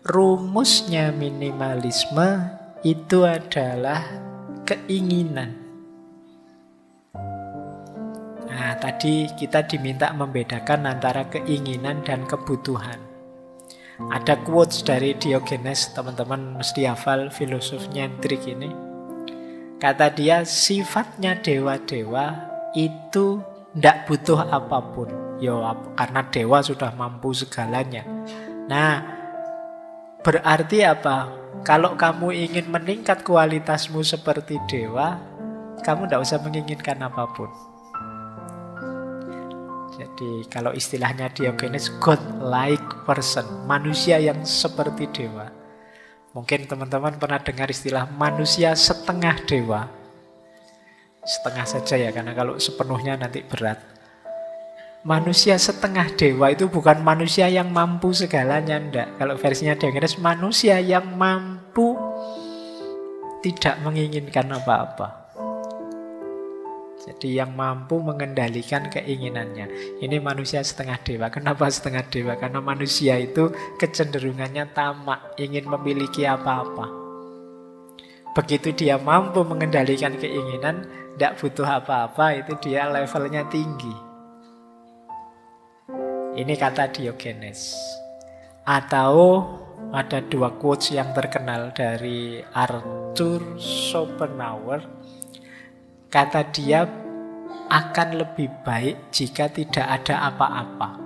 rumusnya minimalisme itu adalah keinginan. Nah, tadi kita diminta membedakan antara keinginan dan kebutuhan. Ada quotes dari Diogenes, teman-teman mesti hafal, filosof nyentrik ini. Kata dia, sifatnya dewa-dewa itu tidak butuh apapun. Karena dewa sudah mampu segalanya. Nah, berarti apa? Kalau kamu ingin meningkat kualitasmu seperti dewa, kamu tidak usah menginginkan apapun. Jadi kalau istilahnya Diogenes, God-like person, manusia yang seperti dewa. Mungkin teman-teman pernah dengar istilah manusia setengah dewa. Setengah saja ya, karena kalau sepenuhnya nanti berat. Manusia setengah dewa itu bukan manusia yang mampu segalanya, enggak. Kalau versinya Diogenes, manusia yang mampu tidak menginginkan apa-apa. Jadi yang mampu mengendalikan keinginannya. Ini manusia setengah dewa. Kenapa setengah dewa? Karena manusia itu kecenderungannya tamak, ingin memiliki apa-apa. Begitu dia mampu mengendalikan keinginan, tidak butuh apa-apa, itu dia levelnya tinggi. Ini kata Diogenes. Atau ada dua quotes yang terkenal dari Arthur Schopenhauer. Kata dia, akan lebih baik jika tidak ada apa-apa.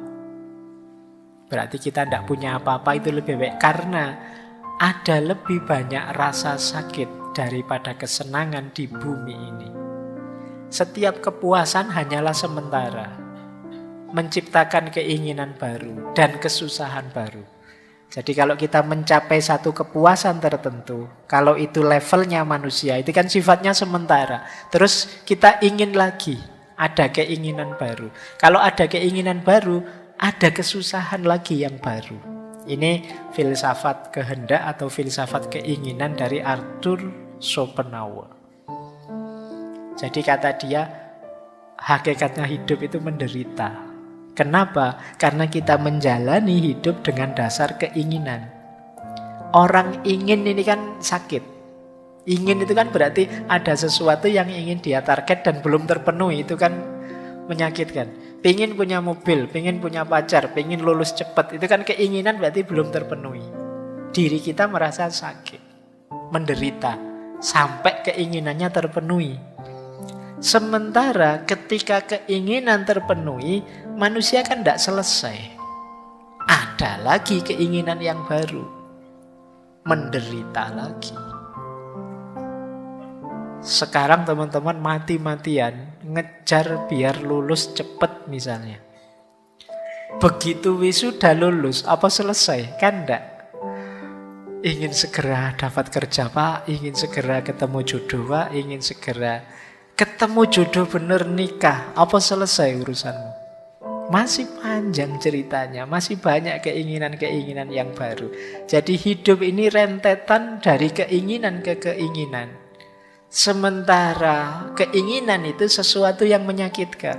Berarti kita tidak punya apa-apa, itu lebih baik. Karena ada lebih banyak rasa sakit daripada kesenangan di bumi ini. Setiap kepuasan hanyalah sementara, menciptakan keinginan baru dan kesusahan baru. Jadi kalau kita mencapai satu kepuasan tertentu, kalau itu levelnya manusia, itu kan sifatnya sementara. Terus kita ingin lagi, ada keinginan baru. Kalau ada keinginan baru, ada kesusahan lagi yang baru. Ini filsafat kehendak atau filsafat keinginan dari Arthur Schopenhauer. Jadi kata dia, hakikatnya hidup itu menderita. Kenapa? Karena kita menjalani hidup dengan dasar keinginan. Orang ingin ini kan sakit. Ingin itu kan berarti ada sesuatu yang ingin dia target dan belum terpenuhi. Itu kan menyakitkan. Pengen punya mobil, pengen punya pacar, pengen lulus cepat. Itu kan keinginan berarti belum terpenuhi. Diri kita merasa sakit, menderita, sampai keinginannya terpenuhi. Sementara ketika keinginan terpenuhi, manusia kan tidak selesai. Ada lagi keinginan yang baru. Menderita lagi. Sekarang teman-teman mati-matian ngejar biar lulus cepat misalnya. Begitu wisuda lulus, apa selesai? Kan enggak. Ingin segera dapat kerja Pak, ingin segera ketemu jodoh Pak, ingin segera ketemu jodoh bener nikah. Apa selesai urusanmu? Masih panjang ceritanya, masih banyak keinginan-keinginan yang baru. Jadi hidup ini rentetan dari keinginan ke keinginan. Sementara keinginan itu sesuatu yang menyakitkan.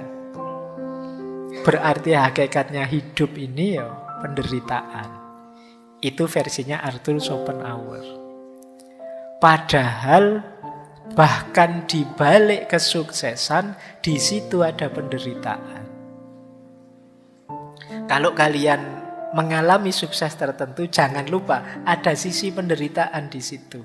Berarti hakikatnya hidup ini ya penderitaan. Itu versinya Arthur Schopenhauer. Padahal bahkan di balik kesuksesan, di situ ada penderitaan. Kalau kalian mengalami sukses tertentu, jangan lupa ada sisi penderitaan di situ.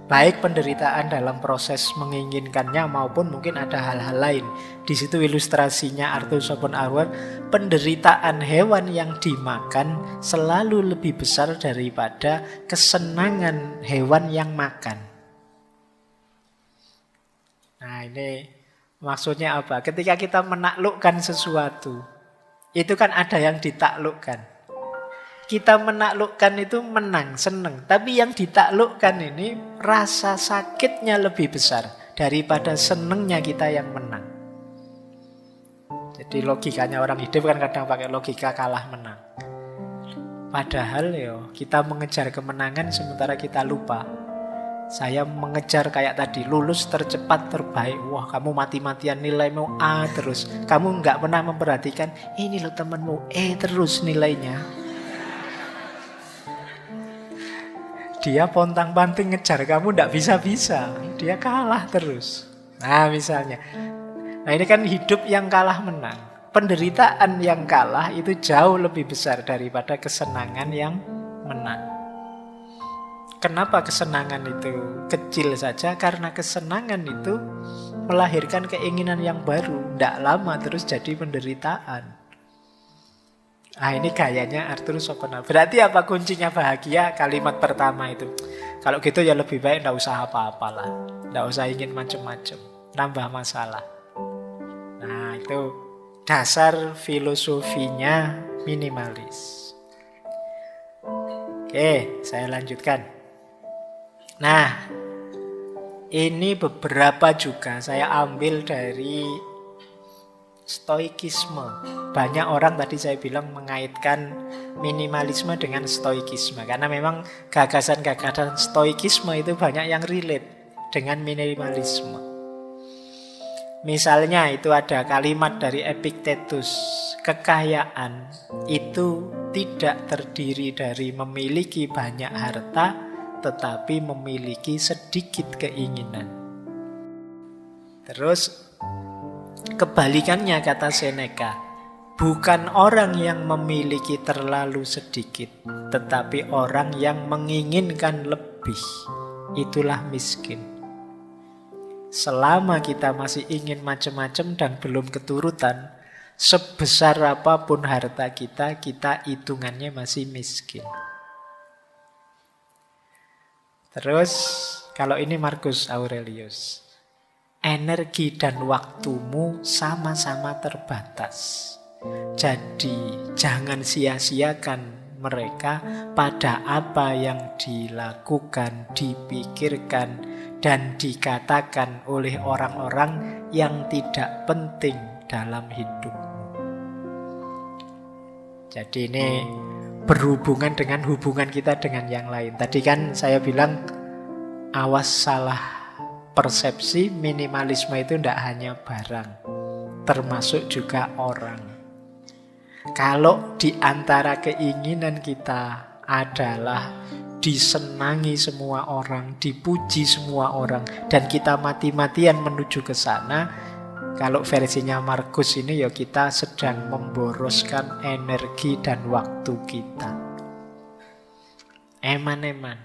Baik penderitaan dalam proses menginginkannya maupun mungkin ada hal-hal lain. Di situ ilustrasinya Arthur Schopenhauer, penderitaan hewan yang dimakan selalu lebih besar daripada kesenangan hewan yang makan. Nah ini maksudnya apa? Ketika kita menaklukkan sesuatu, itu kan ada yang ditaklukkan. Kita menaklukkan itu menang, senang. Tapi yang ditaklukkan ini rasa sakitnya lebih besar daripada senangnya kita yang menang. Jadi logikanya orang hidup kan kadang pakai logika kalah menang. Padahal kita mengejar kemenangan sementara kita lupa. Saya mengejar kayak tadi, lulus tercepat terbaik. Wah kamu mati-matian nilaimu A terus. Kamu nggak pernah memperhatikan, ini loh temenmu E terus nilainya. dia pontang-panting ngejar kamu ndak bisa-bisa. Dia kalah terus. Nah misalnya. Nah ini kan hidup yang kalah menang. Penderitaan yang kalah itu jauh lebih besar daripada kesenangan yang menang. Kenapa kesenangan itu kecil saja? Karena kesenangan itu melahirkan keinginan yang baru. Ndak lama terus jadi penderitaan. Nah ini gayanya Arthur Schopenhauer. Berarti apa kuncinya bahagia? Kalimat pertama itu. Kalau gitu ya lebih baik ndak usah apa-apalah. Ndak usah ingin macam-macam. Nambah masalah. Nah itu dasar filosofinya minimalis. Oke, saya lanjutkan. Nah, ini beberapa juga saya ambil dari stoikisme. Banyak orang tadi saya bilang mengaitkan minimalisme dengan stoikisme. Karena memang gagasan-gagasan stoikisme itu banyak yang relate dengan minimalisme. Misalnya itu ada kalimat dari Epictetus, kekayaan itu tidak terdiri dari memiliki banyak harta, tetapi memiliki sedikit keinginan. Terus kebalikannya kata Seneca, bukan orang yang memiliki terlalu sedikit, tetapi orang yang menginginkan lebih, itulah miskin. Selama kita masih ingin macam-macam dan belum keturutan, sebesar apapun harta kita, kita hitungannya masih miskin. Terus, kalau ini Marcus Aurelius, energi dan waktumu sama-sama terbatas. Jadi, jangan sia-siakan mereka pada apa yang dilakukan, dipikirkan, dan dikatakan oleh orang-orang yang tidak penting dalam hidupmu. Jadi ini berhubungan dengan hubungan kita dengan yang lain. Tadi kan saya bilang awas salah persepsi, minimalisme itu tidak hanya barang, termasuk juga orang. Kalau di antara keinginan kita adalah disenangi semua orang, dipuji semua orang, dan kita mati-matian menuju ke sana, kalau versinya Marcus ini ya kita sedang memboroskan energi dan waktu kita. Eman-eman.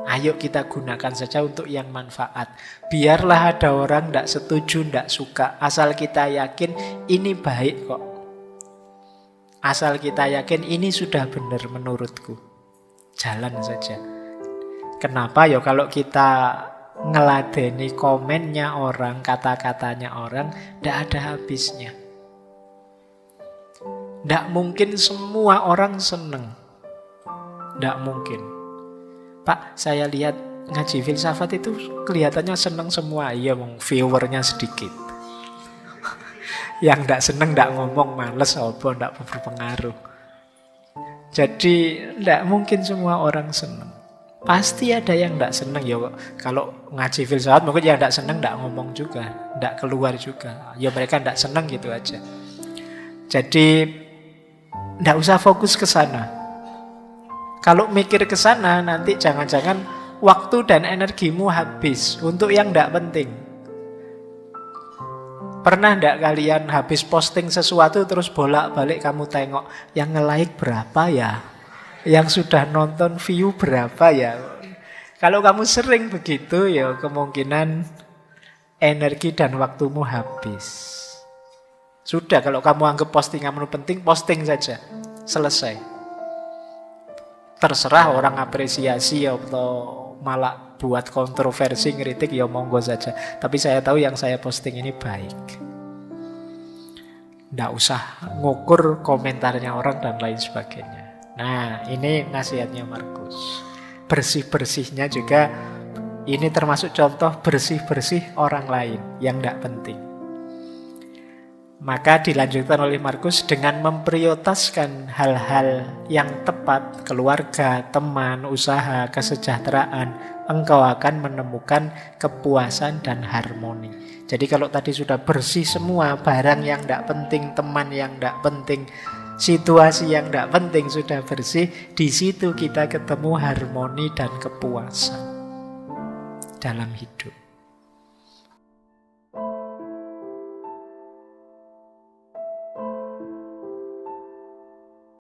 Ayo kita gunakan saja untuk yang manfaat. Biarlah ada orang tidak setuju, tidak suka, asal kita yakin ini baik kok. Asal kita yakin ini sudah benar menurutku. Jalan saja. Kenapa ya kalau kita ngeladeni komennya orang, kata-katanya orang, tidak ada habisnya. Tidak mungkin semua orang seneng. Tidak mungkin. Pak, saya lihat ngaji filsafat itu kelihatannya seneng semua. Iya, viewernya sedikit. Yang tidak seneng tidak ngomong, males, tidak berpengaruh. Jadi tidak mungkin semua orang senang. Pasti ada yang tidak senang. Ya, kalau ngaji filsafat mungkin yang tidak senang tidak ngomong juga, tidak keluar juga. Ya mereka tidak senang gitu aja. Jadi tidak usah fokus ke sana. Kalau mikir ke sana nanti jangan-jangan waktu dan energimu habis untuk yang tidak penting. Pernah enggak kalian habis posting sesuatu terus bolak-balik kamu tengok yang nge-like berapa ya? Yang sudah nonton view berapa ya? Kalau kamu sering begitu ya kemungkinan energi dan waktumu habis. Sudah, kalau kamu anggap postinganmu penting, posting saja. Selesai. Terserah orang apresiasi atau malah buat kontroversi, ngeritik, ya monggo saja. Tapi saya tahu yang saya posting ini baik. Nggak usah ngukur komentarnya orang dan lain sebagainya. Nah, ini nasihatnya Marcus. Bersih-bersihnya juga, ini termasuk contoh bersih-bersih orang lain yang nggak penting. Maka dilanjutkan oleh Marcus dengan memprioritaskan hal-hal yang tepat, keluarga, teman, usaha, kesejahteraan, engkau akan menemukan kepuasan dan harmoni. Jadi kalau tadi sudah bersih semua, barang yang tidak penting, teman yang tidak penting, situasi yang tidak penting sudah bersih, di situ kita ketemu harmoni dan kepuasan dalam hidup.